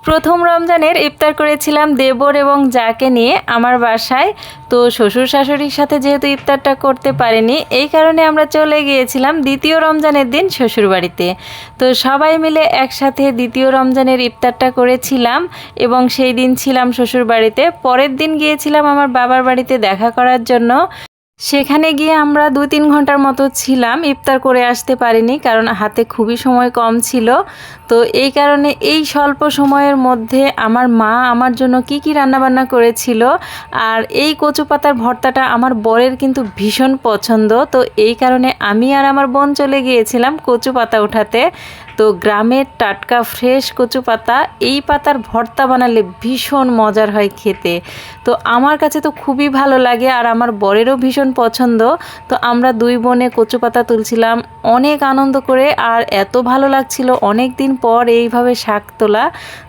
প্রথম রমজানের ইফতার করেছিলাম দেবর এবং যাকে নিয়ে আমার বাসায়। তো শ্বশুর শাশুড়ির সাথে যেহেতু ইফতারটা করতে পারিনি, এই কারণে আমরা চলে গিয়েছিলাম দ্বিতীয় রমজানের দিন শ্বশুরবাড়িতে। তো সবাই মিলে একসাথে দ্বিতীয় রমজানের ইফতারটা করেছিলাম এবং সেই দিন ছিলাম শ্বশুরবাড়িতে। পরের দিন গিয়েছিলাম আমার বাবার বাড়িতে দেখা করার জন্য। সেখানে গিয়ে আমরা 2-3 ঘন্টার মতো ছিলাম, ইফতার করে আসতে পারিনি কারণ হাতে খুবই সময় কম ছিল। তো এই কারণে এই স্বল্প সময়ের মধ্যে আমার মা আমার জন্য কি কি রান্নাবান্না করেছিল। আর এই কচু পাতার ভর্তাটা আমার বরের কিন্তু ভীষণ পছন্দ। তো এই কারণে আমি আর আমার বোন চলে গিয়েছিলাম কচু পাতা উঠাতে। তো গ্রামের টাটকা ফ্রেশ কচু পাতা, এই পাতার ভর্তা বানালে ভীষণ মজার হয় খেতে। তো আমার কাছে তো খুবই ভালো লাগে আর আমার বরেরও ভীষণ পছন্দ। তো আমরা দুই বোনে কচু পাতা তুলছিলাম অনেক আনন্দ করে, আর এত ভালো লাগছিল অনেক দিন পর এইভাবে শাক তোলা।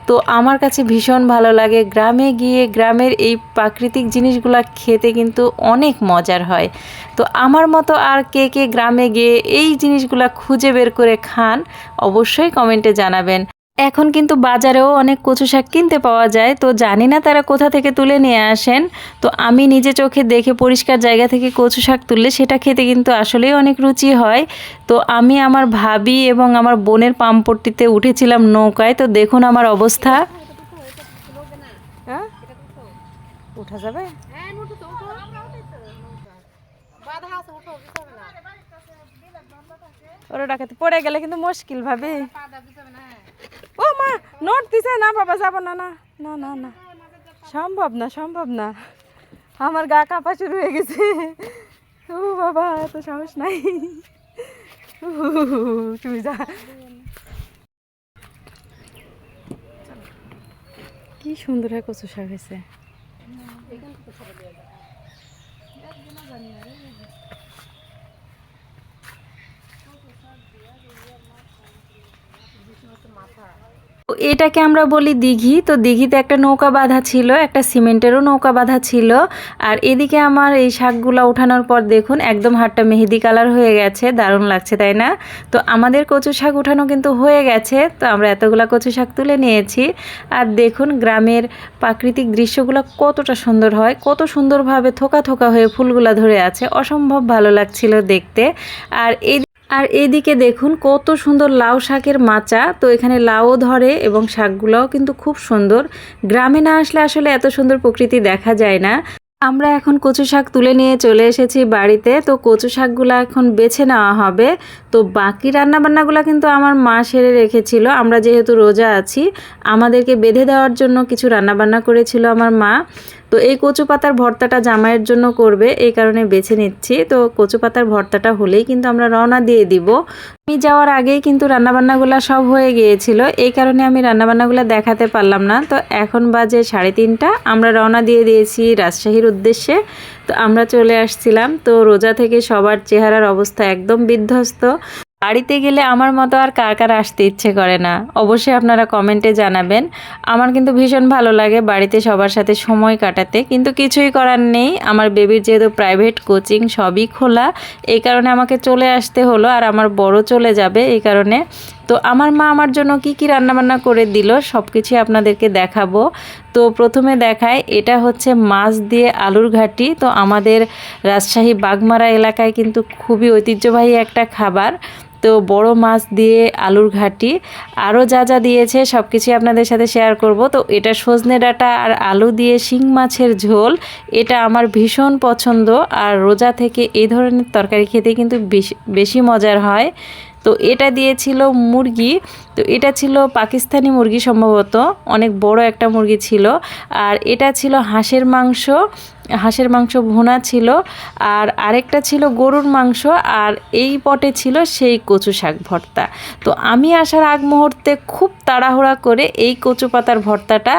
তো আমার কাছে ভীষণ ভালো লাগে, গ্রামে গিয়ে গ্রামের এই প্রাকৃতিক জিনিসগুলা খেতে কিন্তু অনেক মজার হয়। তো আমার মতো আর কে কে গ্রামে গিয়ে এই জিনিসগুলা খুঁজে বের করে খান অবশ্যই কমেন্টে জানাবেন। এখন কিন্তু বাজারেও অনেক কচু শাক কিনতে পাওয়া যায়, তো জানি না তারা কোথা থেকে তুলে নিয়ে আসেন। তো আমি নিজে চোখে দেখে পরিষ্কার জায়গা থেকে কচু শাক তুললে সেটা খেতে কিন্তু আসলেই অনেক রুচি হয়। তো আমি আমার ভাবি এবং আমার বোনের পাম্পট্টিতে উঠেছিলাম নৌকায়। তো দেখুন আমার অবস্থা। উঠা যাবে? ওরা ডাকাতে পড়ে গেলে কিন্তু মুশকিল ভাবি। ও মা, নোট দিছে না বাবা, যাব না, না না না না, সম্ভব না, সম্ভব না। আমার গা কাঁপা শুরু হয়ে গেছে। ও বাবা, এত সাহস নাই। তুমি যা। কি সুন্দর কচু শাক হয়েছে। এটাকে আমরা বলি দিঘি। তো দিঘিতে একটা নৌকা বাঁধা ছিল, একটা সিমেন্টেরও নৌকা বাঁধা ছিল। আর এদিকে আমার এই শাকগুলো ওঠানোর পর দেখুন একদম হাতটা মেহেদি কালার হয়ে গেছে, দারুণ লাগছে তাই না? তো আমাদের কচু শাক উঠানো কিন্তু হয়ে গেছে। তো আমরা এতগুলা কচু শাক তুলে নিয়েছি। আর দেখুন গ্রামের প্রাকৃতিক দৃশ্যগুলো কতটা সুন্দর হয়, কত সুন্দরভাবে থোকা থোকা হয়ে ফুলগুলা ধরে আছে, অসম্ভব ভালো লাগছিল দেখতে। আর এইদিকে দেখুন কত সুন্দর লাউ শাকের মাচা। তো এখানে লাউও ধরে এবং শাকগুলোও কিন্তু খুব সুন্দর। গ্রামে না আসলে আসলে এত সুন্দর প্রকৃতি দেখা যায় না। আমরা এখন কচু শাক তুলে নিয়ে চলে এসেছি বাড়িতে। তো কচু শাকগুলো এখন বেছে নেওয়া হবে। তো বাকি রান্নাবান্নাগুলো কিন্তু আমার মা সেরে রেখেছিল। আমরা যেহেতু রোজা আছি, আমাদেরকে বেঁধে দেওয়ার জন্য কিছু রান্নাবান্না করেছিল আমার মা। তো এই কচু পাতার ভর্তাটা জামাইয়ের জন্য করবে, এই কারণে বেছে নিচ্ছি। তো কচু পাতার ভর্তাটা হলেই কিন্তু আমরা রওনা দিয়ে দিব। আমি যাওয়ার আগেই কিন্তু রান্নাবান্নাগুলো সব হয়ে গিয়েছিল, এই কারণে আমি রান্নাবান্নাগুলো দেখাতে পারলাম না। তো এখন বাজে 3:30, আমরা রওনা দিয়ে দিয়েছি রাজশাহীর উদ্দেশ্যে। তো আমরা চলে আসছিলাম। তো রোজা থেকে সবার চেহারার অবস্থা একদম বিধ্বস্ত। বাড়িতে গেলে আমার মতো আর কার কার আসতে ইচ্ছে করে না, অবশ্যই আপনারা কমেন্টে জানাবেন। আমার কিন্তু ভীষণ ভালো লাগে বাড়িতে সবার সাথে সময় কাটাতে, কিন্তু কিছুই করার নেই। আমার বেবির যেহেতু প্রাইভেট কোচিং সবই খোলা, এই কারণে আমাকে চলে আসতে হলো। আর আমার বড় চলে যাবে এই কারণে। তো আমার মা আমার জন্য কি কি রান্নাবান্না করে দিল সব কিছুই আপনাদেরকে দেখাবো। তো প্রথমে দেখায়, এটা হচ্ছে মাছ দিয়ে আলুর ঘাটি। তো আমাদের রাজশাহী বাগমারা এলাকায় কিন্তু খুবই ঐতিহ্যবাহী একটা খাবার। তো বড় মাছ দিয়ে আলুর ঘাটি, আরও যা যা দিয়েছে সব কিছুই আপনাদের সাথে শেয়ার করব। তো এটা সজনে ডাঁটা আর আলু দিয়ে শিং মাছের ঝোল, এটা আমার ভীষণ পছন্দ। আর রোজা থেকে এই ধরনের তরকারি খেতে কিন্তু বেশি মজার হয়। তো এটা দিয়েছিল মুরগি। তো এটা ছিল পাকিস্তানি মুরগি সম্ভবত, অনেক বড় একটা মুরগি ছিল। আর এটা ছিল হাঁসের মাংস, হাঁসের মাংস ভুনা ছিল। আর আরেকটা ছিল গরুর মাংস। আর এই পটে ছিল সেই কচু শাক ভর্তা। তো আমি আসার আগ মুহূর্তে খুব তাড়াহুড়া করে এই কচু পাতার ভর্তাটা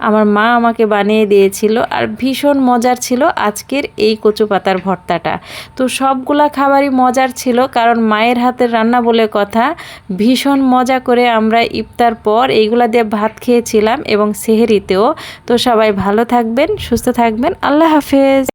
আমার মা আমাকে বানিয়ে দিয়েছিল। আর ভীষণ মজার ছিল আজকের এই কচু পাতার ভর্তাটা। তো সবগুলা খাবারই মজার ছিল, কারণ মায়ের হাতের রান্না বলে কথা। ভীষণ মজা করে আমরা ইফতার পর এইগুলা দিয়ে ভাত খেয়েছিলাম এবং সেহরিতেও। তো সবাই ভালো থাকবেন, সুস্থ থাকবেন, আল্লাহ হাফেজ।